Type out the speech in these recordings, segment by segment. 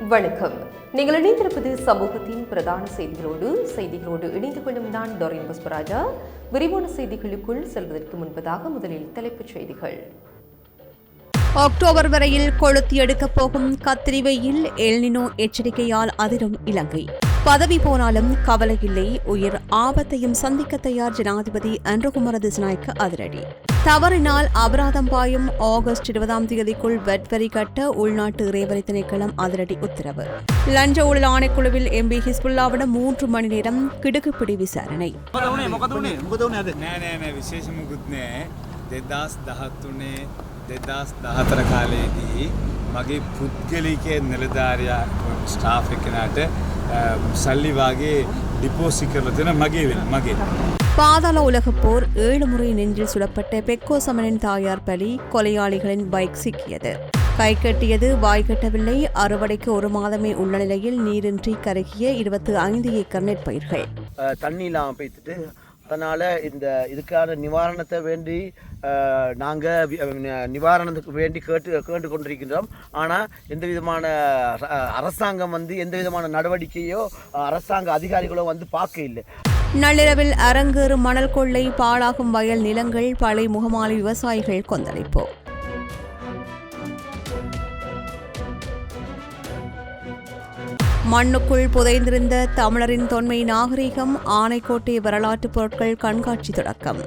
வணக்கம். நீங்கள் இணைந்திருப்பது சமூகத்தின் பிரதான செய்திகளோடு இணைந்து கொள்ளும் நான் டோரின் புஷ்பராஜா. விரிவான செய்திகளுக்குள் செல்வதற்கு முன்பதாக முதலில் தலைப்புச் செய்திகள். அக்டோபர் வரையில் கொளுத்தி எடுக்கப் போகும் கத்திரி வெயில் எல்னினோ எச்சரிக்கையால் அதிரும் இலங்கை. பதவி போனாலும் கவலை இல்லை, உயிர் ஆபத்தையும் சந்திக்க தயார் ஜனாதிபதி அன்ருகுமார திசாநாயக்க அதிரடி. தவறினால் அபராதம் பாயும், ஆகஸ்ட் 20 வெட் வரி கட்ட உள்நாட்டு இறைவரி திணைக்களம் அதிரடி உத்தரவு. லஞ்ச ஊழல் ஆணைக்குழுவில் எம்பி ஹிஸ்புல்லாவிடம் 3 மணி நேரம் கிடுக்குப்பிடி விசாரணை. 2014 කාලයේදී මගේ පුද්ගලිකයේ නිලධාරියා ස්ටාෆ් එකනට සල්ලි වාගේ ඩිපොසිට් කරලා දෙන මගේ பாதாள உலகப் போர் 7 முறை நெஞ்சில் சுடப்பட்ட பெக்கோ சமனின் தாயார் பலி, கொலையாளிகளின் பைக் சிக்கியது. கை கட்டியது வாய் கட்டவில்லை, அறுவடைக்கு 1 மாதமே உள்ள நிலையில் நீரின்றி கருகிய 25 ஏக்கர் நெற்பயிர்கள். தண்ணி இல்லாமல் போய்த்துட்டு அதனால் இதுக்கான நிவாரணத்தை வேண்டி நாங்கள் நிவாரணத்துக்கு வேண்டி கேட்டு கொண்டிருக்கின்றோம். ஆனால் எந்த விதமான அரசாங்கம் எந்த விதமான நடவடிக்கையோ அரசாங்க அதிகாரிகளோ பார்க்க இல்லை. நள்ளிரவில் அரங்கேறும் மணல் கொள்ளை, பாழாகும் வயல் நிலங்கள், பழைய முகமாலி விவசாயிகள் கொந்தளிப்பு. மண்ணுக்குள் புதைந்திருந்த தமிழரின் தொன்மை நாகரிகம், ஆனைக்கோட்டை வரலாற்றுப் பொருட்கள் கண்காட்சி தொடக்கம்.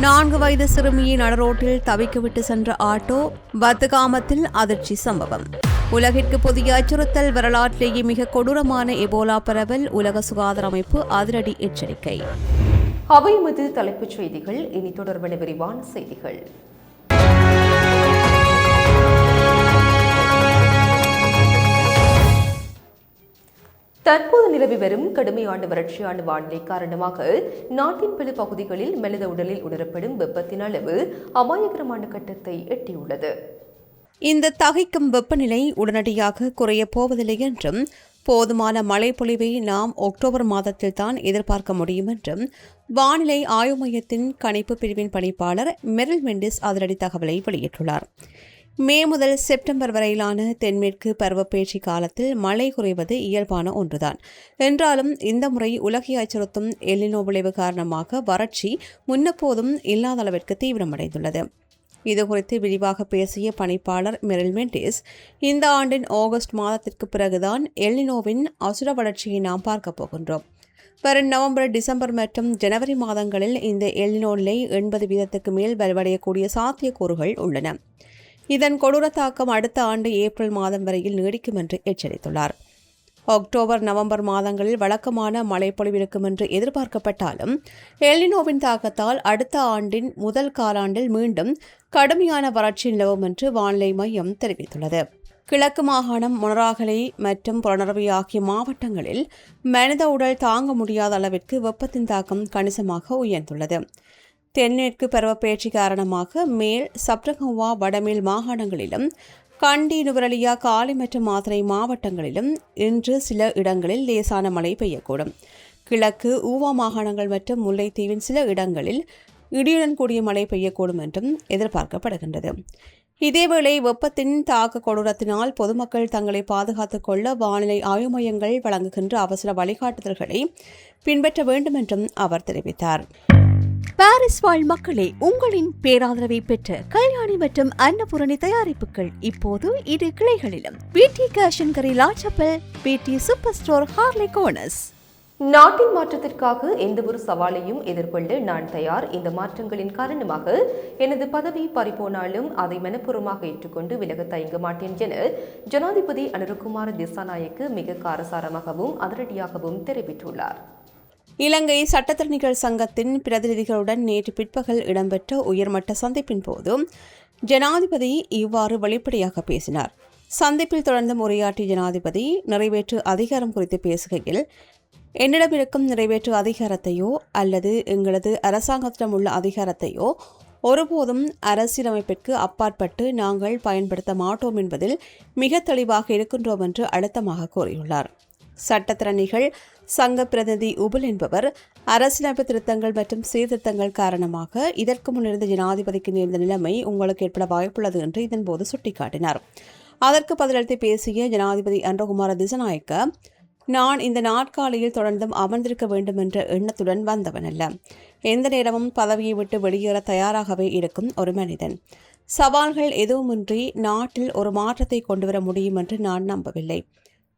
நான்கு வயது சிறுமியை நடுரோட்டில் தவிக்கவிட்டு சென்ற ஆட்டோ, பத்துகாமத்தில் அதிர்ச்சி சம்பவம். உலகிற்கு புதிய அச்சுறுத்தல், வரலாற்றிலேயே மிக கொடூரமான எபோலா பரவல், உலக சுகாதார அமைப்பு அதிரடி எச்சரிக்கை. அவை எமது தலைப்புச் செய்திகள். இனி தொடர்பான விரிவான செய்திகள். தற்போது நிலவி வரும் கடுமையான வறட்சியான வானிலை காரணமாக நாட்டின் பல பகுதிகளில் மனித உடலில் உணரப்படும் வெப்பத்தின் அளவு அபாயகரமான கட்டத்தை எட்டியுள்ளது. இந்த தகைக்கும் வெப்பநிலை உடனடியாக குறையப் போவதில்லை என்றும், போதுமான மழை பொழிவை நாம் அக்டோபர் மாதத்தில் தான் எதிர்பார்க்க முடியும் என்றும் வானிலை ஆய்வு மையத்தின் கணிப்பு பிரிவின் பணிப்பாளர் மெரில் மெண்டிஸ் அதிரடி தகவலை வெளியிட்டுள்ளார். மே முதல் செப்டம்பர் வரையிலான தென்மேற்கு பருவப்பெயர்ச்சி காலத்தில் மழை குறைவது இயல்பான ஒன்றுதான். என்றாலும் இந்த முறை உலகை அச்சுறுத்தும் எல்னினோ விளைவு காரணமாக வறட்சி முன்னெப்போதும் இல்லாத அளவிற்கு தீவிரமடைந்துள்ளது. இதுகுறித்து விரிவாக பேசிய பணிப்பாளர் மெரில் மெண்டிஸ், இந்த ஆண்டின் ஆகஸ்ட் மாதத்திற்கு பிறகுதான் எல்னினோவின் அசுர வளர்ச்சியை நாம் பார்க்கப் போகின்றோம். வரும் நவம்பர், டிசம்பர் மற்றும் ஜனவரி மாதங்களில் இந்த எல்னினோ நிலை 80% மேல் வலுவடையக்கூடிய சாத்தியக்கூறுகள் உள்ளன. இதன் கொடூர தாக்கம் அடுத்த ஆண்டு ஏப்ரல் மாதம் வரையில் நீடிக்கும் என்று எச்சரித்துள்ளார். அக்டோபர், நவம்பர் மாதங்களில் வழக்கமான மழைப்பொழிவு இருக்கும் என்று எதிர்பார்க்கப்பட்டாலும் எல்னினோவின் தாக்கத்தால் அடுத்த ஆண்டின் முதல் காலாண்டில் மீண்டும் கடுமையான வறட்சி நிலவும் என்று வானிலை மையம் தெரிவித்துள்ளது. கிழக்கு மாகாணம், மொனராகலை மற்றும் புலனறுவை ஆகிய மாவட்டங்களில் மனித உடல் தாங்க முடியாத அளவிற்கு வெப்பத்தின் தாக்கம் கணிசமாக உயர்ந்துள்ளது. தென்மேற்கு பருவப்பெயர்ச்சி காரணமாக மேல் சப்ரகமுவா, வடமேல் மாகாணங்களிலும், கண்டி, நுவரெலியா, காலி மற்றும் மாத்தறை மாவட்டங்களிலும் இன்று சில இடங்களில் லேசான மழை பெய்யக்கூடும். கிழக்கு ஊவா மாகாணங்கள் மற்றும் முல்லைத்தீவின் சில இடங்களில் இடியுடன் கூடிய மழை பெய்யக்கூடும் என்றும் எதிர்பார்க்கப்படுகின்றது. இதேவேளை வெப்பத்தின் தாக்க கொடூரத்தினால் பொதுமக்கள் தங்களை பாதுகாத்துக் கொள்ள வானிலை ஆய்வு மையங்கள் வழங்குகின்ற அவசர வழிகாட்டுதல்களை பின்பற்ற வேண்டும் என்றும் அவர் தெரிவித்தார். பாரிஸ் வாழ் மக்களே, உங்களின் பேராதரவை பெற்ற கல்யாணி மற்றும் அன்னபூரணி தயாரிப்புகள் இப்போது 2 கிளைகளிலும். பிடி கேஷ் அண்ட் கரி, லாச்சப்பல், பிடி சூப்பர் ஸ்டோர், ஹார்லே கோர்னர்ஸ். நாட்டின் மாற்றத்திற்காக எந்தவொரு சவாலையும் எதிர்கொள்ள நான் தயார். இந்த மாற்றங்களின் காரணமாக எனது பதவி பறிபோனாலும் அதை மனப்பூர்வமாக ஏற்றுக்கொண்டு விலக தயங்க மாட்டேன் என ஜனாதிபதி அனுருகுமார திசாநாயக்க மிக காரசாரமாகவும் அதிரடியாகவும் தெரிவித்துள்ளார். இலங்கை சட்டத்தரணிகள் சங்கத்தின் பிரதிநிதிகளுடன் நேற்று பிற்பகல் இடம்பெற்ற உயர்மட்ட சந்திப்பின் போது ஜனாதிபதி இவ்வாறு வெளிப்படையாக பேசினார். சந்திப்பில் தொடர்ந்து உரையாற்றிய ஜனாதிபதி நிறைவேற்று அதிகாரம் குறித்து பேசுகையில், என்னிடம் இருக்கும் நிறைவேற்று அதிகாரத்தையோ அல்லது எங்களது அரசாங்கத்திடம் உள்ள அதிகாரத்தையோ ஒருபோதும் அரசியலமைப்பிற்கு அப்பாற்பட்டு நாங்கள் பயன்படுத்த மாட்டோம் என்பதில் மிக தெளிவாக இருக்கின்றோம் என்று அழுத்தமாக கூறியுள்ளார். சட்டத்திறனிகள் சங்க பிரதிநிதி உபுல் என்பவர் அரசியலமைப்பு திருத்தங்கள் மற்றும் சீர்திருத்தங்கள் காரணமாக இதற்கு முன்னிருந்த ஜனாதிபதிக்கு நேர்ந்த நிலைமை உங்களுக்கு ஏற்பட வாய்ப்புள்ளது என்று இதன்போது சுட்டிக்காட்டினார். அதற்கு பதிலளித்து பேசிய ஜனாதிபதி அன்றகுமார திசநாயக்க, நான் இந்த நாட்காலியில் தொடர்ந்தும் அமர்ந்திருக்க வேண்டும் என்ற எண்ணத்துடன் வந்தவனல்ல. எந்த நேரமும் பதவியை விட்டு வெளியேற தயாராகவே இருக்கும் ஒரு மனிதன். சவால்கள் எதுவுமின்றி நாட்டில் ஒரு மாற்றத்தை கொண்டுவர முடியும் என்று நான் நம்பவில்லை.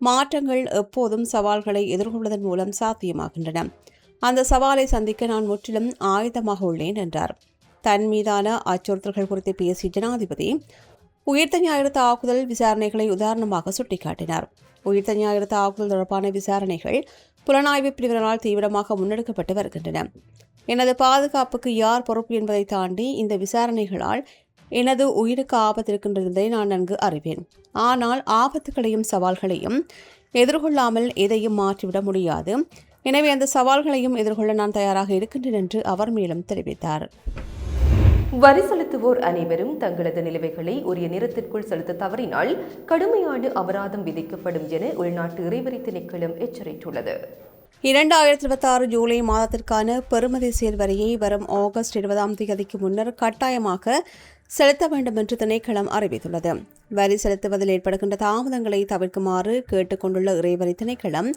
மாற்றங்கள் எப்போதும் சவால்களை எதிர்கொள்வதன் மூலம் சாத்தியமாகின்றன. அந்த சவாலை சந்திக்க நான் முற்றிலும் ஆயுதமாக உள்ளேன் என்றார். தன் மீதான அச்சுறுத்தல்கள் குறித்து பேசிய ஜனாதிபதி உயிர்த்த ஞாயிறு தாக்குதல் விசாரணைகளை உதாரணமாக சுட்டிக்காட்டினார். உயிர்த்த ஞாயிறு தாக்குதல் தொடர்பான விசாரணைகள் புலனாய்வு பிரிவினரால் தீவிரமாக முன்னெடுக்கப்பட்டு வருகின்றன. எனது பாதுகாப்புக்கு யார் பொறுப்பு என்பதை தாண்டி இந்த விசாரணைகளால் எனது உயிருக்கு ஆபத்து இருக்கின்றதை நான் நன்கு அறிவேன். ஆனால் ஆபத்துகளையும் சவால்களையும் எதிர்கொள்ளாமல் எதையும் மாற்றிவிட முடியாது. எனவே அந்த சவால்களையும் எதிர்கொள்ள நான் தயாராக இருக்கின்றேன் என்று அவர் மேலும் தெரிவித்தார். வரி செலுத்துவோர் அனைவரும் தங்களது நிலுவைகளை உரிய நேரத்திற்குள் செலுத்த தவறினால் கடுமையான அபராதம் விதிக்கப்படும் என உள்நாட்டு இறைவரி திணைக்களம் எச்சரித்துள்ளது. 2026 ஜூலை மாதத்திற்கான பெறுமதி சேர் வரியை வரும் ஆகஸ்ட் 20ஆம் தேதிக்கு முன்னர் கட்டாயமாக செலுத்த வேண்டும் என்று திணைக்களம் அறிவித்துள்ளது. வரி செலுத்துவதில் ஏற்படுகின்ற தாமதங்களை தவிர்க்குமாறு கேட்டுக் கொண்டுள்ள இறைவரி திணைக்களம்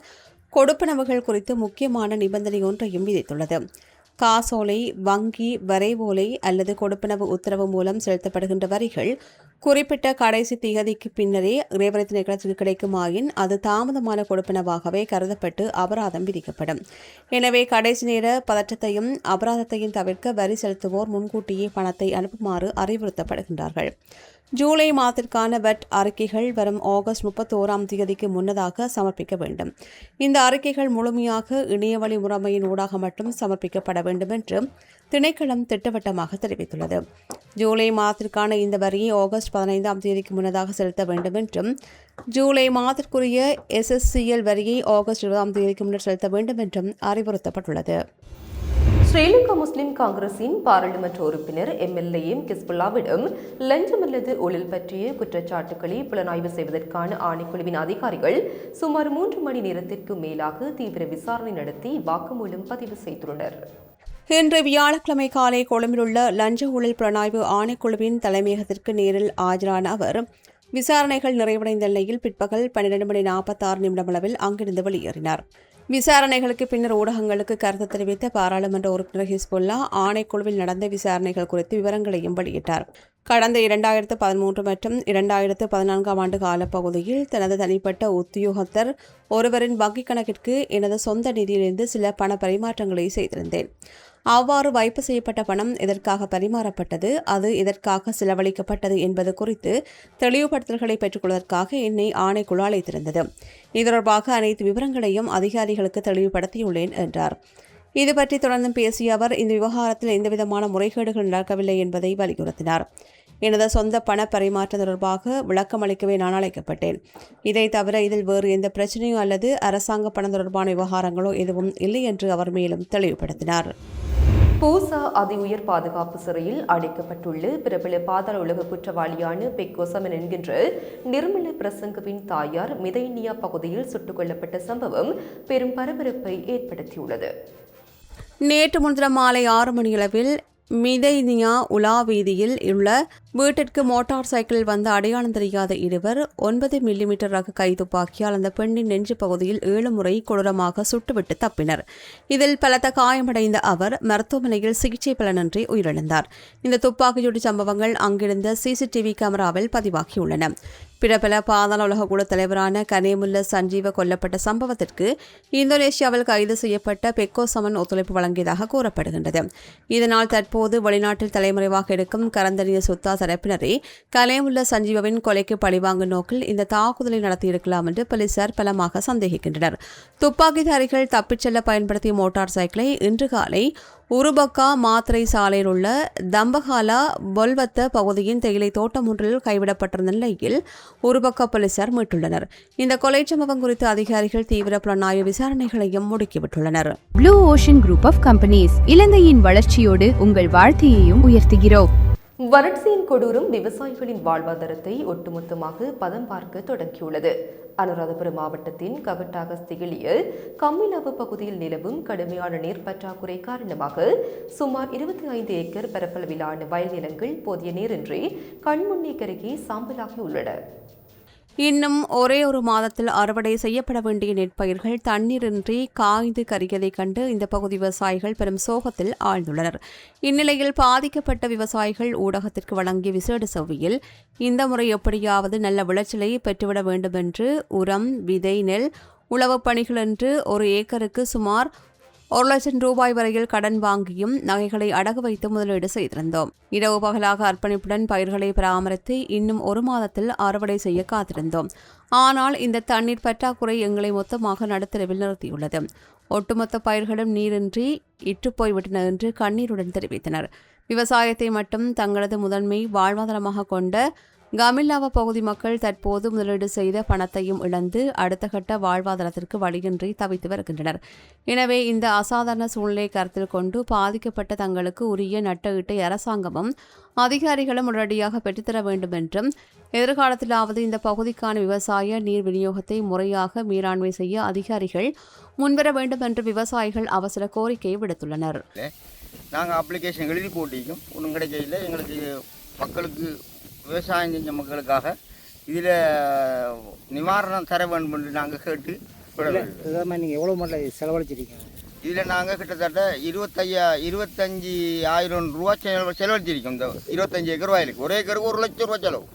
கொடுப்பனவுகள் குறித்து முக்கியமான நிபந்தனை ஒன்றையும் விதித்துள்ளது. காசோலை, வங்கி, வரைவோலை அல்லது கொடுப்பனவு உத்தரவு மூலம் செலுத்தப்படுகின்ற வரிகள் குறிப்பிட்ட கடைசி திகதிக்கு பின்னரே இறைவரி திணைக்களத்திற்கு கிடைக்குமாயின் அது தாமதமான கொடுப்பனவாகவே கருதப்பட்டு அபராதம் விதிக்கப்படும். எனவே கடைசி நேர பதற்றத்தையும் அபராதத்தையும் தவிர்க்க வரி செலுத்துவோர் முன்கூட்டியே பணத்தை அனுப்புமாறு அறிவுறுத்தப்படுகின்றார்கள். ஜூலை மாதத்திற்கான வட் அறிக்கைகள் வரும் ஆகஸ்ட் 31ஆம் தேதிக்கு முன்னதாக சமர்ப்பிக்க வேண்டும். இந்த அறிக்கைகள் முழுமையாக இணையவழி முறைமையின் ஊடாக மட்டும் சமர்ப்பிக்கப்பட வேண்டும் என்று திணைக்களம் திட்டவட்டமாக தெரிவித்துள்ளது. ஜூலை மாதத்திற்கான இந்த வரியை ஆகஸ்ட் 15ஆம் தேதிக்கு முன்னதாக செலுத்த வேண்டும் என்றும், ஜூலை மாதத்திற்குரிய SSCL வரியை ஆகஸ்ட் 20ஆம் தேதிக்கு முன்னர் செலுத்த வேண்டும் என்றும் அறிவுறுத்தப்பட்டுள்ளது. ஸ்ரீலங்கா முஸ்லிம் காங்கிரசின் பாராளுமன்ற உறுப்பினர் MLA கிஸ்புல்லாவிடம் லஞ்சம் அல்லது ஊழல் பற்றிய குற்றச்சாட்டுக்களை புலனாய்வு செய்வதற்கான ஆணைக்குழுவின் அதிகாரிகள் சுமார் 3 மணி நேரத்திற்கு மேலாக தீவிர விசாரணை நடத்தி வாக்குமூலம் பதிவு செய்துள்ளனர். இன்று வியாழக்கிழமை காலை கொழும்பில் உள்ள லஞ்ச ஊழல் புலனாய்வு ஆணைக்குழுவின் தலைமையகத்திற்கு நேரில் ஆஜரான அவர் விசாரணைகள் நிறைவடைந்த நிலையில் பிற்பகல் 12:46 அளவில் அங்கிருந்து வெளியேறினார். விசாரணைகளுக்கு பின்னர் ஊடகங்களுக்கு கருத்து தெரிவித்த பாராளுமன்ற உறுப்பினர் ஹிஸ்புல்லா ஆணைக்குழுவில் நடந்த விசாரணைகள் குறித்து விவரங்களையும் வெளியிட்டார். கடந்த 2013 மற்றும் 2014ஆம் ஆண்டு காலப்பகுதியில் தனது தனிப்பட்ட உத்தியோகத்தர் ஒருவரின் வங்கிக் கணக்கிற்கு எனது சொந்த நிதியிலிருந்து சில பண பரிமாற்றங்களை செய்திருந்தேன். அவ்வாறு வைப்பு செய்யப்பட்ட பணம் எதற்காக பரிமாறப்பட்டது, அது எதற்காக செலவழிக்கப்பட்டது என்பது குறித்து தெளிவுபடுத்தல்களை பெற்றுக்கொள்வதற்காக என்னை ஆணைக்குழு அழைத்திருந்தது. இது தொடர்பாக அனைத்து விவரங்களையும் அதிகாரிகளுக்கு தெளிவுபடுத்தியுள்ளேன் என்றார். இதுபற்றி தொடர்ந்தும் பேசிய அவர் இந்த விவகாரத்தில் எந்தவிதமான முறைகேடுகள் நடக்கவில்லை என்பதை வலியுறுத்தினார். எனது சொந்த பண பரிமாற்றம் தொடர்பாக விளக்கம் அளிக்கவே நான் அழைக்கப்பட்டேன். இதை தவிர இதில் வேறு எந்த பிரச்சனையோ அல்லது அரசாங்க பணம் தொடர்பான விவகாரங்களோ எதுவும் இல்லை என்று அவர் மேலும் தெளிவுபடுத்தினார். பூசா அதி உயர் பாதுகாப்பு சிறையில் அடைக்கப்பட்டுள்ள பிரபல பாதாள உலக குற்றவாளியான பெக்கோசமன் என்கின்ற நிர்மல பிரசங்கவின் தாயார் மிதைனியா பகுதியில் சுட்டுக் கொல்லப்பட்ட சம்பவம் பெரும் பரபரப்பை ஏற்படுத்தியுள்ளது. நேற்று முன்தினம் மாலை 6 மணியளவில் மிதைனியா உலா வீதியில் உள்ள வீட்டிற்கு மோட்டார் சைக்கிளில் வந்த அடையாளம் தெரியாத இருவர் 9 மில்லிமீட்டர் ரக கைத்துப்பாக்கியால் அந்த பெண்ணின் நெஞ்சு பகுதியில் 7 முறை கொடூரமாக சுட்டுவிட்டு தப்பினர். இதில் பலத்த காயமடைந்த அவர் மருத்துவமனையில் சிகிச்சை பலனின்றி உயிரிழந்தார். இந்த துப்பாக்கிச்சூடு சம்பவங்கள் அங்கிருந்த CCTV கேமராவில் பதிவாகியுள்ளன. பிரபல பாதாள உலக குழு தலைவரான கனேமுல்ல சஞ்சீவ கொல்லப்பட்ட சம்பவத்திற்கு இந்தோனேஷியாவில் கைது செய்யப்பட்ட பெக்கோசமன் ஒத்துழைப்பு வழங்கியதாக கூறப்படுகின்றது. இதனால் தற்போது வெளிநாட்டில் தலைமறைவாக இருக்கும் கரந்தனிய சுத்தா தரப்பினரே கனேமுல்ல சஞ்சீவவின் கொலைக்கு பழிவாங்கும் நோக்கில் இந்த தாக்குதலை நடத்தியிருக்கலாம் என்று போலீசார் பலமாக சந்தேகிக்கின்றனர். துப்பாக்கிதாரிகள் தப்பிச் செல்ல பயன்படுத்திய மோட்டார் சைக்கிளை இன்று காலை உருபக்கா மாத்திரை சாலையில் உள்ள தம்பகாலா பொல்வத்த பகுதியின் தேயிலை தோட்டம் ஒன்றில் கைவிடப்பட்டிருந்த நிலையில் உருபக்கா போலீசார் மீட்டுள்ளனர். இந்த கொலை சம்பவம் குறித்து அதிகாரிகள் தீவிர புலனாய்வு விசாரணைகளையும் முடுக்கிவிட்டுள்ளனர். Blue ocean group of companies இலங்கையின் வளர்ச்சியோடு உங்கள் வாழ்க்கையையும் உயர்த்துகிறோம். வறட்சியின் கொடூரம் விவசாயிகளின் வாழ்வாதாரத்தை ஒட்டுமொத்தமாக பதம் பார்க்க தொடங்கியுள்ளது. அனுராதபுரம் மாவட்டத்தின் ககட்டாகஸ்திகளில் கம்மிலாவு பகுதியில் நிலவும் கடுமையான நீர் பற்றாக்குறை காரணமாக சுமார் 25 ஏக்கர் பரப்பளவிலான வயல் நிலங்கள் போதிய நீரின்றி கண்முன்னே கருகி சாம்பலாகியுள்ளன. இன்னும் ஒரே ஒரு மாதத்தில் அறுவடை செய்யப்பட வேண்டிய நெற்பயிர்கள் தண்ணீரின்றி காய்ந்து கருகியதைக் கண்டு இந்த பகுதி விவசாயிகள் பெரும் சோகத்தில் ஆழ்ந்துள்ளனர். இந்நிலையில் பாதிக்கப்பட்ட விவசாயிகள் ஊடகத்திற்கு வழங்கிய விசேட செவ்வியில் இந்த முறை எப்படியாவது நல்ல விளைச்சலை பெற்றுவிட வேண்டும் என்று உரம், விதை, நெல், உழவுப் பணிகள் என்று ஒரு ஏக்கருக்கு சுமார் 1 லட்சம் ரூபாய் வரையில் கடன் வாங்கியும் நகைகளை அடகு வைத்து முதலீடு செய்திருந்தோம். இரவு பகலாக அர்ப்பணிப்புடன் பயிர்களை பராமரித்து இன்னும் ஒரு மாதத்தில் அறுவடை செய்ய காத்திருந்தோம். ஆனால் இந்த தண்ணீர் பற்றாக்குறை எங்களை மொத்தமாக நடுத்தரவில் நிறுத்தியுள்ளது. ஒட்டுமொத்த பயிர்களும் நீரின்றி இற்றுப்போய்விட்டன என்று கண்ணீருடன் தெரிவித்தனர். விவசாயத்தை மட்டும் தங்களது முதன்மை வாழ்வாதாரமாக கொண்ட கமில்லாவ பகுதி மக்கள் தற்போது முதலீடு செய்த பணத்தையும் இழந்து அடுத்த கட்ட வாழ்வாதாரத்திற்கு வழியின்றி தவித்து வருகின்றனர். எனவே இந்த அசாதாரண சூழ்நிலையை கருத்தில் கொண்டு பாதிக்கப்பட்ட தங்களுக்கு உரிய நட்டஈட்டை அரசாங்கமும் அதிகாரிகளும் உடனடியாக பெற்றுத்தர வேண்டும் என்றும் எதிர்காலத்திலாவது இந்த பகுதிக்கான விவசாய நீர் விநியோகத்தை முறையாக மேலாண்மை செய்ய அதிகாரிகள் முன்வர வேண்டும் என்று விவசாயிகள் அவசர கோரிக்கையை விடுத்துள்ளனர். நாங்கள் அப்ளிகேஷன் எழுதி போட்டிக்கும் ஒன்றும் கிடைக்கல. எங்களுக்கு மக்களுக்கு விவசாயம் செஞ்ச மக்களுக்காக இதில் நிவாரணம் தர வேண்டும் என்று நாங்கள் கேட்டு நீங்கள் எவ்வளோ மட்டும் செலவழிச்சிருக்கீங்க? இதில் நாங்கள் கிட்டத்தட்ட 25,000 ரூபா செலவழிச்சிருக்கோம். இந்த 25 ஏக்கர் வயலுக்கு ஒரு ஏக்கருக்கு 1 லட்சம் ரூபா செலவு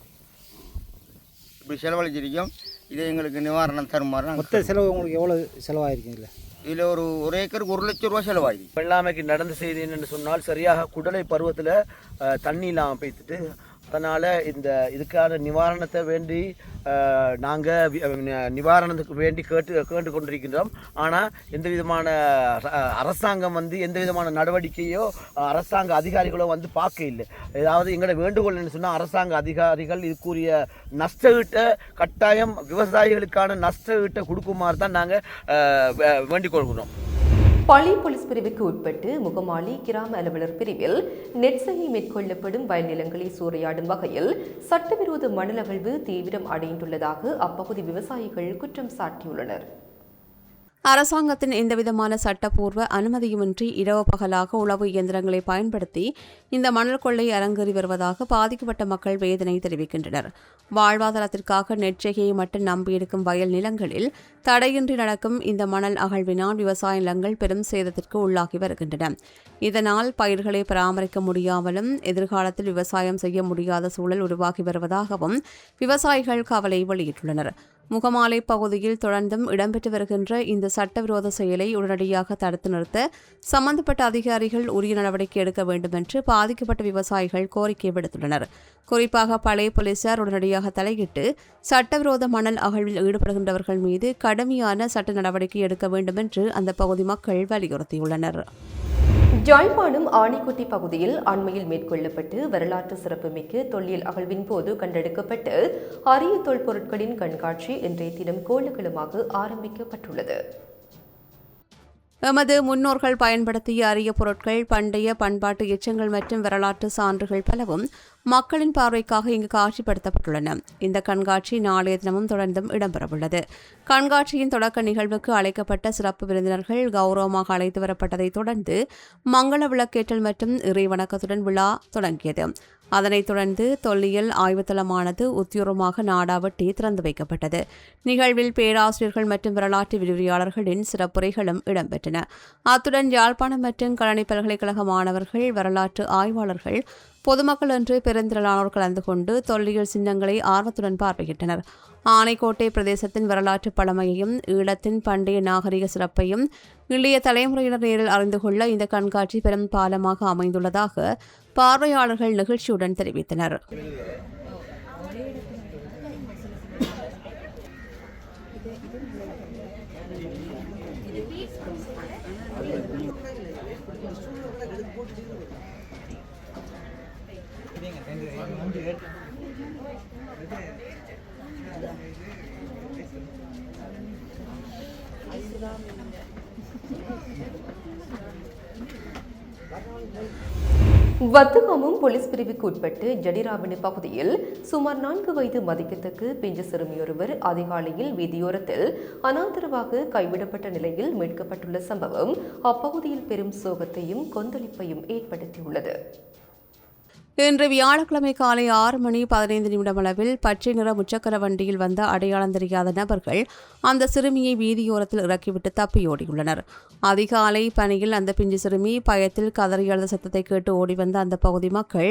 இப்படி செலவழிச்சிருக்கோம். இதை எங்களுக்கு நிவாரணம் தருமாறு மொத்த செலவு உங்களுக்கு எவ்வளோ செலவாயிருக்கும்? இதில் ஒரு ஏக்கருக்கு 1 லட்சம் ரூபா செலவாயிருக்கு. வெள்ளாமைக்கு நடந்த செய்தி என்னென்னு சொன்னால், சரியாக குடலை பருவத்தில் தண்ணி இல்லாமல் பெய்த்துட்டு அதனால் இதுக்கான நிவாரணத்தை வேண்டி நாங்கள் நிவாரணத்துக்கு வேண்டி கேட்டு கொண்டிருக்கின்றோம். ஆனால் எந்த விதமான அரசாங்கம் எந்த விதமான நடவடிக்கையோ அரசாங்க அதிகாரிகளோ பார்க்க இல்லை. ஏதாவது எங்களோட வேண்டுகோள் என்ன சொன்னால், அரசாங்க அதிகாரிகள் இதுக்குரிய நஷ்டஈட்டை கட்டாயம் விவசாயிகளுக்கான நஷ்டஈட்டை கொடுக்குமாறு தான் நாங்கள் வேண்டிக் கொள்கிறோம். பள்ளி போலீஸ் பிரிவுக்கு உட்பட்டு முகமாலி கிராம அலுவலர் பிரிவில் நெற்செய்கை மேற்கொள்ளப்படும் வயல் நிலங்களை சூறையாடும் வகையில் சட்டவிரோத மணல் அகழ்வு தீவிரம் அடைந்துள்ளதாக அப்பகுதி விவசாயிகள் குற்றம் சாட்டியுள்ளனர். அரசாங்கத்தின் எந்தவிதமான சட்டப்பூர்வ அனுமதியுமின்றி இரவு பகலாக உழவு இயந்திரங்களை பயன்படுத்தி இந்த மணல் கொள்ளை அரங்கேறி வருவதாக பாதிக்கப்பட்ட மக்கள் வேதனை தெரிவிக்கின்றனர். வாழ்வாதாரத்திற்காக நெற்செய்கையை மட்டும் நம்பியிருக்கும் வயல் நிலங்களில் தடையின்றி நடக்கும் இந்த மணல் அகழ்வினால் விவசாய நிலங்கள் பெரும் சேதத்திற்கு உள்ளாகி வருகின்றன. இதனால் பயிர்களை பராமரிக்க முடியாமலும் எதிர்காலத்தில் விவசாயம் செய்ய முடியாத சூழல் உருவாகி வருவதாகவும் விவசாயிகள் கவலை வெளியிட்டுள்ளனர். முகமாலை பகுதியில் தொடர்ந்தும் இடம்பெற்று வருகின்ற இந்த சட்டவிரோத செயலை உடனடியாக தடுத்து நிறுத்த சம்பந்தப்பட்ட அதிகாரிகள் உரிய நடவடிக்கை எடுக்க வேண்டும் என்று பாதிக்கப்பட்ட விவசாயிகள் கோரிக்கை விடுத்துள்ளனர். குறிப்பாக பழைய போலீசார் உடனடியாக தலையிட்டு சட்டவிரோத மணல் அகழ்வில் ஈடுபடுகின்றவர்கள் மீது கடுமையான சட்ட நடவடிக்கை எடுக்க வேண்டும் என்று அந்த பகுதி மக்கள் வலியுறுத்தியுள்ளனர். யாழ்ப்பாணம் ஆணிக்குட்டி பகுதியில் அண்மையில் மேற்கொள்ளப்பட்டு வரலாற்று சிறப்புமிக்க தொல்லியல் அகழ்வின் போது கண்டெடுக்கப்பட்டு அரிய தொல்பொருட்களின் கண்காட்சி இன்றைய தினம் கோலாகலமாக ஆரம்பிக்கப்பட்டுள்ளது. எமது முன்னோர்கள் பயன்படுத்திய அரிய பொருட்கள், பண்டைய பண்பாட்டு எச்சங்கள் மற்றும் வரலாற்று சான்றுகள் பலவும் மக்களின் பார்வைக்காக இங்கு காட்சிப்படுத்தப்பட்டுள்ளன. இந்த கண்காட்சி நாளைய தினமும் தொடர்ந்தும் இடம்பெறவுள்ளது. கண்காட்சியின் தொடக்க நிகழ்வுக்கு அழைக்கப்பட்ட சிறப்பு விருந்தினர்கள் கௌரவமாக அழைத்து வரப்பட்டதைத் தொடர்ந்து மங்கள விளக்கேற்றல் மற்றும் இறைவணக்கத்துடன் விழா தொடங்கியது. அதனைத் தொடர்ந்து தொல்லியல் ஆய்வுத்தளமானது உத்தியோகமாக நாடாவட்டி திறந்து வைக்கப்பட்டது. நிகழ்வில் பேராசிரியர்கள் மற்றும் வரலாற்று விரிவுரையாளர்களின் சிறப்புரைகளும் இடம்பெற்றன. அத்துடன் யாழ்ப்பாணம் மற்றும் கழனி பல்கலைக்கழக மாணவர்கள், வரலாற்று ஆய்வாளர்கள், பொதுமக்கள் என்று பெருந்திரளானோர் கலந்து கொண்டு தொல்லியல் சின்னங்களை ஆர்வத்துடன் பார்வையிட்டனர். ஆனைக்கோட்டை பிரதேசத்தின் வரலாற்று பழமையையும் ஈழத்தின் பண்டைய நாகரிக சிறப்பையும் இளைய தலைமுறையினர் நேரில் அறிந்து கொள்ள இந்த கண்காட்சி பெரும் பாலமாக அமைந்துள்ளதாக பார்வையாளர்கள் நிகழ்ச்சியுடன் தெரிவித்தனர். வத்துகாமம் போலீஸ் பிரிவுக்கு உட்பட்டு ஜடிராவணி பகுதியில் சுமார் 4 வயது மதிக்கத்தக்க பிஞ்சு சிறுமியொருவர் அதிகாலையில் வீதியோரத்தில் அனாதரவாக கைவிடப்பட்ட நிலையில் மீட்கப்பட்டுள்ள சம்பவம் அப்பகுதியில் பெரும் சோகத்தையும் கொந்தளிப்பையும் ஏற்படுத்தியுள்ளது. இன்று வியாழக்கிழமை காலை 6:15 அளவில் பச்சை நிற முச்சக்கர வண்டியில் வந்த அடையாளம் தெரியாத நபர்கள் அந்த சிறுமியை வீதியோரத்தில் இறக்கிவிட்டு தப்பியோடியுள்ளனர். அதிகாலை பணியில் அந்த பிஞ்சு சிறுமி பயத்தில் கதறி எழுத சத்தத்தை கேட்டு ஓடி வந்த அந்த பகுதி மக்கள்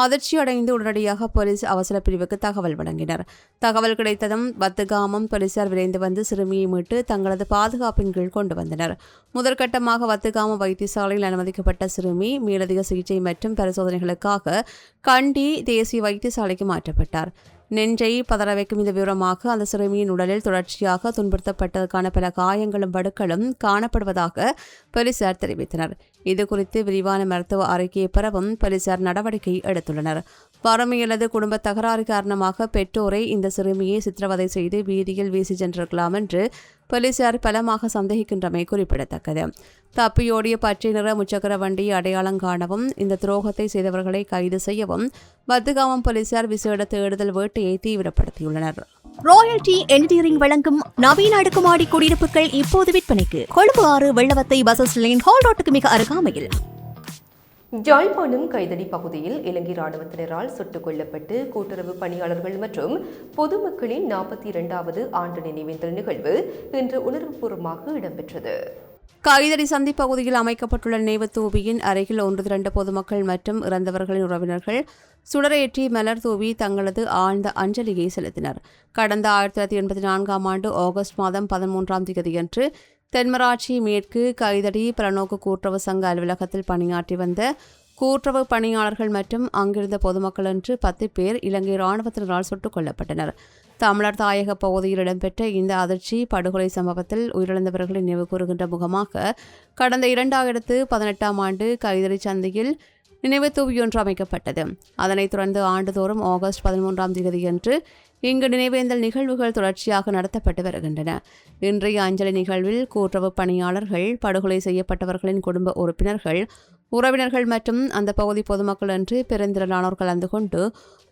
அதிர்ச்சியடைந்து உடனடியாக போலீஸ் அவசர பிரிவுக்கு தகவல் வழங்கினர். தகவல் கிடைத்ததும் வத்துகாமம் போலீசார் விரைந்து வந்து சிறுமியை மீட்டு தங்களது பாதுகாப்பின் கீழ் கொண்டு வந்தனர். முதற்கட்டமாக வத்துகாமம் வைத்தியசாலையில் அனுமதிக்கப்பட்ட சிறுமி மேலதிக சிகிச்சை மற்றும் பரிசோதனைகளுக்காக கண்டி தேசிய வைத்தியசாலைக்கு மாற்றப்பட்டார். நெஞ்சை பதற வைக்கும் இந்த விவரமாக அந்த சிறுமியின் உடலில் தொடர்ச்சியாக துன்புறுத்தப்பட்டதற்கான பல காயங்களும் வடுக்களும் காணப்படுவதாக போலீசார் தெரிவித்தனர். இதுகுறித்து விரிவான மருத்துவ அறிக்கையை பெறவும் போலீசார் நடவடிக்கை எடுத்துள்ளனர். வறுமை அல்லது குடும்ப தகராறு காரணமாக பெற்றோரை இந்த சிறுமியை சித்திரவதை செய்து வீதியில் வீசி சென்றிருக்கலாம் என்று போலீசார் பலமாக சந்தேகிக்கின்றமை குறிப்பிடத்தக்கது. தப்பியோடிய பச்சை நிற முச்சக்கர வண்டியை அடையாளம் காணவும் இந்த துரோகத்தை செய்தவர்களை கைது செய்யவும் வத்துகாமம் போலீசார் விசேட தேடுதல் வேட்டையை தீவிரப்படுத்தியுள்ளனர். ராயல்டி என்ஜினியரிங் வழங்கும் நவீன அடுக்குமாடி குடியிருப்புகள் இப்போது விற்பனைக்கு. Colombo 6 Wellawatte bus line hall ரோட்டுக்கு மிக அருகாமையில். யாழ்ப்பாணம் கைதடி பகுதியில் இலங்கை ராணுவத்தினரால் சுட்டுக் கொல்லப்பட்டு கூட்டுறவு பணியாளர்கள் மற்றும் பொதுமக்களின் 42வது ஆண்டு நினைவேந்தல் நிகழ்வு இன்று உணர்வுபூர்வமாக இடம்பெற்றது. கைதடி சந்தி பகுதியில் அமைக்கப்பட்டுள்ள நினைவு தூபியின் அருகில் 1-2 பொதுமக்கள் மற்றும் இறந்தவர்களின் உறவினர்கள் சுடரேற்றி மலர் தூவி தங்களது ஆழ்ந்த அஞ்சலியை செலுத்தினர். கடந்த 1984 ஆண்டு ஆகஸ்ட் மாதம் 13ஆம் தேதியன்று தென்மராட்சி மேற்கு கைதடி பலநோக்கு கூட்டுறவு சங்க அலுவலகத்தில் பணியாற்றி வந்த கூட்டுறவு பணியாளர்கள் மற்றும் அங்கிருந்த பொதுமக்கள் என்று 10 பேர் இலங்கை இராணுவத்தினரால் சுட்டுக் கொல்லப்பட்டனர். தமிழர் தாயக பகுதியில் இடம்பெற்ற இந்த அதிர்ச்சி படுகொலை சம்பவத்தில் உயிரிழந்தவர்களை நினைவு கூறுகின்ற முகமாக கடந்த 2018ஆம் ஆண்டு கைதடி சந்தையில் நினைவு தூவியொன்று அமைக்கப்பட்டது. அதனைத் தொடர்ந்து ஆண்டுதோறும் ஆகஸ்ட் 13ஆம் தேதியன்று இங்கு நினைவேந்தல் நிகழ்வுகள் தொடர்ச்சியாக நடத்தப்பட்டு வருகின்றன. இன்றைய அஞ்சலி நிகழ்வில் கூட்டுறவு பணியாளர்கள், படுகொலை செய்யப்பட்டவர்களின் குடும்ப உறுப்பினர்கள், உறவினர்கள் மற்றும் அந்த பகுதி பொதுமக்கள் என்று பெருந்திரளானோர் கலந்து கொண்டு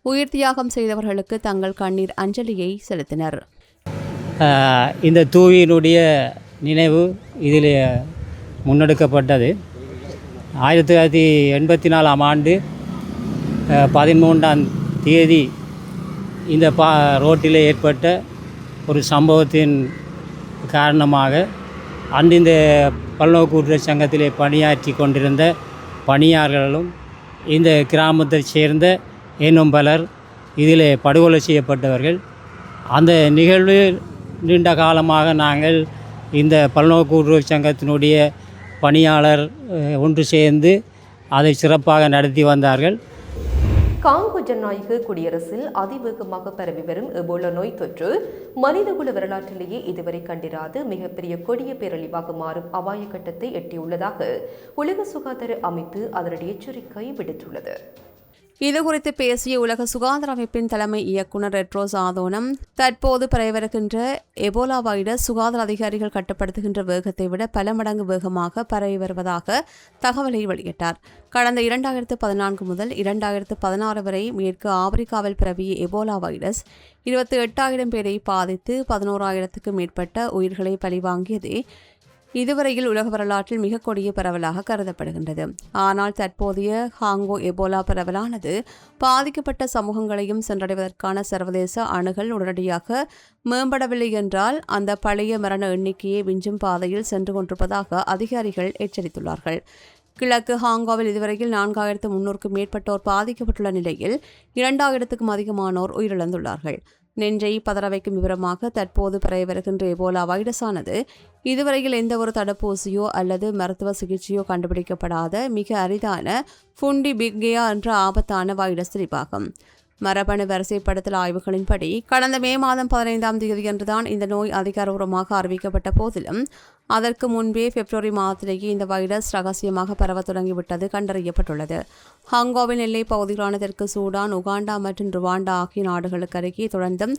உயிர் தியாகம் செய்தவர்களுக்கு தங்கள் கண்ணீர் அஞ்சலியை செலுத்தினர். இந்த தூவியினுடைய நினைவு இதில் முன்னெடுக்கப்பட்டது. 1984ஆம் ஆண்டு 13ஆம் தேதி இந்த ரோட்டில் ஏற்பட்ட ஒரு சம்பவத்தின் காரணமாக அன்று இந்த பல்நோக்கு கூட்டுறவு சங்கத்திலே பணியாற்றி கொண்டிருந்த பணியாளர்களும் இந்த கிராமத்தைச் சேர்ந்த இன்னும் பலர் இதில் படுகொலை செய்யப்பட்டவர்கள். அந்த நிகழ்வு நீண்ட காலமாக நாங்கள் இந்த பல்நோக்கு கூட்டுறவு சங்கத்தினுடைய பணியாளர் ஒன்று சேர்ந்து அதை சிறப்பாக நடத்தி வந்தார்கள். காங்கோ ஜனநாயக குடியரசில் அதிவேகமாக பரவி வரும் எபோலா நோய் தொற்று மனிதகுல வரலாற்றிலேயே இதுவரை கண்டிராத மிகப்பெரிய கொடிய பேரழிவாக மாறும் அபாய கட்டத்தை எட்டியுள்ளதாக உலக சுகாதார அமைப்பு அதனுடைய எச்சரிக்கை விடுத்துள்ளது. இதுகுறித்து பேசிய உலக சுகாதார அமைப்பின் தலைமை இயக்குநர் ரெட்ரோஸ் ஆதோனம், தற்போது பரவிவருகின்ற எபோலா வைரஸ் சுகாதார அதிகாரிகள் கட்டுப்படுத்துகின்ற வேகத்தை விட பல மடங்கு வேகமாக பரவி வருவதாக தகவலை வெளியிட்டார். கடந்த 2014 முதல் 2016 வரை மேற்கு ஆப்பிரிக்காவில் பரவிய எபோலா வைரஸ் 28,000 பேரை பாதித்து 11,000க்கும் மேற்பட்ட உயிர்களை பலிவாங்கியது இதுவரையில் உலக வரலாற்றில் மிக கொடிய பரவலாக கருதப்படுகின்றது. ஆனால் தற்போதைய காங்கோ எபோலா பரவலானது பாதிக்கப்பட்ட சமூகங்களையும் சென்றடைவதற்கான சர்வதேச அணுகல் உடனடியாக மேம்படவில்லை என்றால் அந்த பழைய மரண எண்ணிக்கையை விஞ்சும் பாதையில் சென்று கொண்டிருப்பதாக அதிகாரிகள் எச்சரித்துள்ளார்கள். கிழக்கு ஹாங்கோவில் இதுவரையில் 4,300க்கும் மேற்பட்டோர் பாதிக்கப்பட்டுள்ள நிலையில் 2,000க்கும் அதிகமானோர் உயிரிழந்துள்ளார்கள். நெஞ்சை பதற வைக்கும் விவரமாக தற்போது பரவி வருகின்ற எபோலா வைரஸானது இதுவரையில் எந்த ஒரு தடுப்பூசியோ அல்லது மருத்துவ சிகிச்சையோ கண்டுபிடிக்கப்படாத மிக அரிதான ஃபுண்டி பிக்கேயா என்ற ஆபத்தான வைரஸ் திரிபாகும். மரபணு வரிசைப்படுத்தல் ஆய்வுகளின்படி கடந்த மே மாதம் 15ஆம் தேதியன்றுதான் இந்த நோய் அதிகாரப்பூர்வமாக அறிவிக்கப்பட்ட போதிலும் அதற்கு முன்பே பிப்ரவரி மாதத்திலேயே இந்த வைரஸ் ரகசியமாக பரவ தொடங்கிவிட்டது கண்டறியப்பட்டுள்ளது. ஹாங்கோவின் எல்லை பகுதிகளான தெற்கு சூடான், உகாண்டா மற்றும் ருவாண்டா ஆகிய நாடுகளுக்கு அருகே தொடர்ந்தும்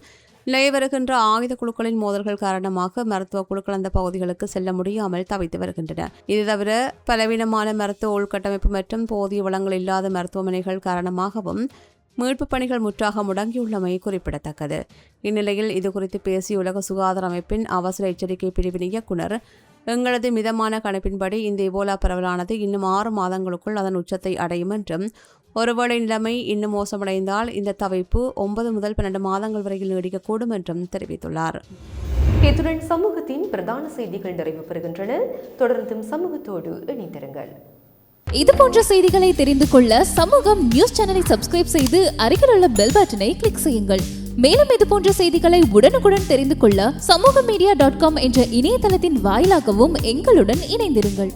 நிலை வருகின்ற ஆயுத குழுக்களின் மோதல்கள் காரணமாக மருத்துவ குழுக்கள் அந்த பகுதிகளுக்கு செல்ல முடியாமல் தவித்து வருகின்றன. இது தவிர பலவீனமான மருத்துவ உள்கட்டமைப்பு மற்றும் போதிய வளங்கள் இல்லாத மருத்துவமனைகள் காரணமாகவும் மீட்புப் பணிகள் முற்றாக முடங்கியுள்ளமை குறிப்பிடத்தக்கது. இந்நிலையில் இதுகுறித்து பேசிய உலக சுகாதார அமைப்பின் அவசர எச்சரிக்கை பிரிவின் இயக்குனர், எங்களது மிதமான கணிப்பின்படி இந்த இபோலா பரவலானது இன்னும் 6 மாதங்களுக்குள் அதன் உச்சத்தை அடையும் என்றும், ஒருவேளை நிலைமை இன்னும் மோசமடைந்தால் இந்த தவிப்பு 9 முதல் 12 மாதங்கள் வரையில் நீடிக்கக்கூடும் என்றும் தெரிவித்துள்ளார். இத்துடன் சமூகத்தின் பிரதான செய்திகள் நிறைவு பெறுகின்றன. தொடர்ந்தும் சமூகத்தோடு இணைந்திருங்கள். இது போன்ற செய்திகளை தெரிந்து கொள்ள சமூகம் நியூஸ் சேனலை சப்ஸ்கிரைப் செய்து அருகில் உள்ள பெல் பட்டனை கிளிக் செய்யுங்கள். மேலும் இது போன்ற செய்திகளை உடனுக்குடன் தெரிந்து கொள்ள சமூகமீடியா.com என்ற இணையதளத்தின் வாயிலாகவும் எங்களுடன் இணைந்திருங்கள்.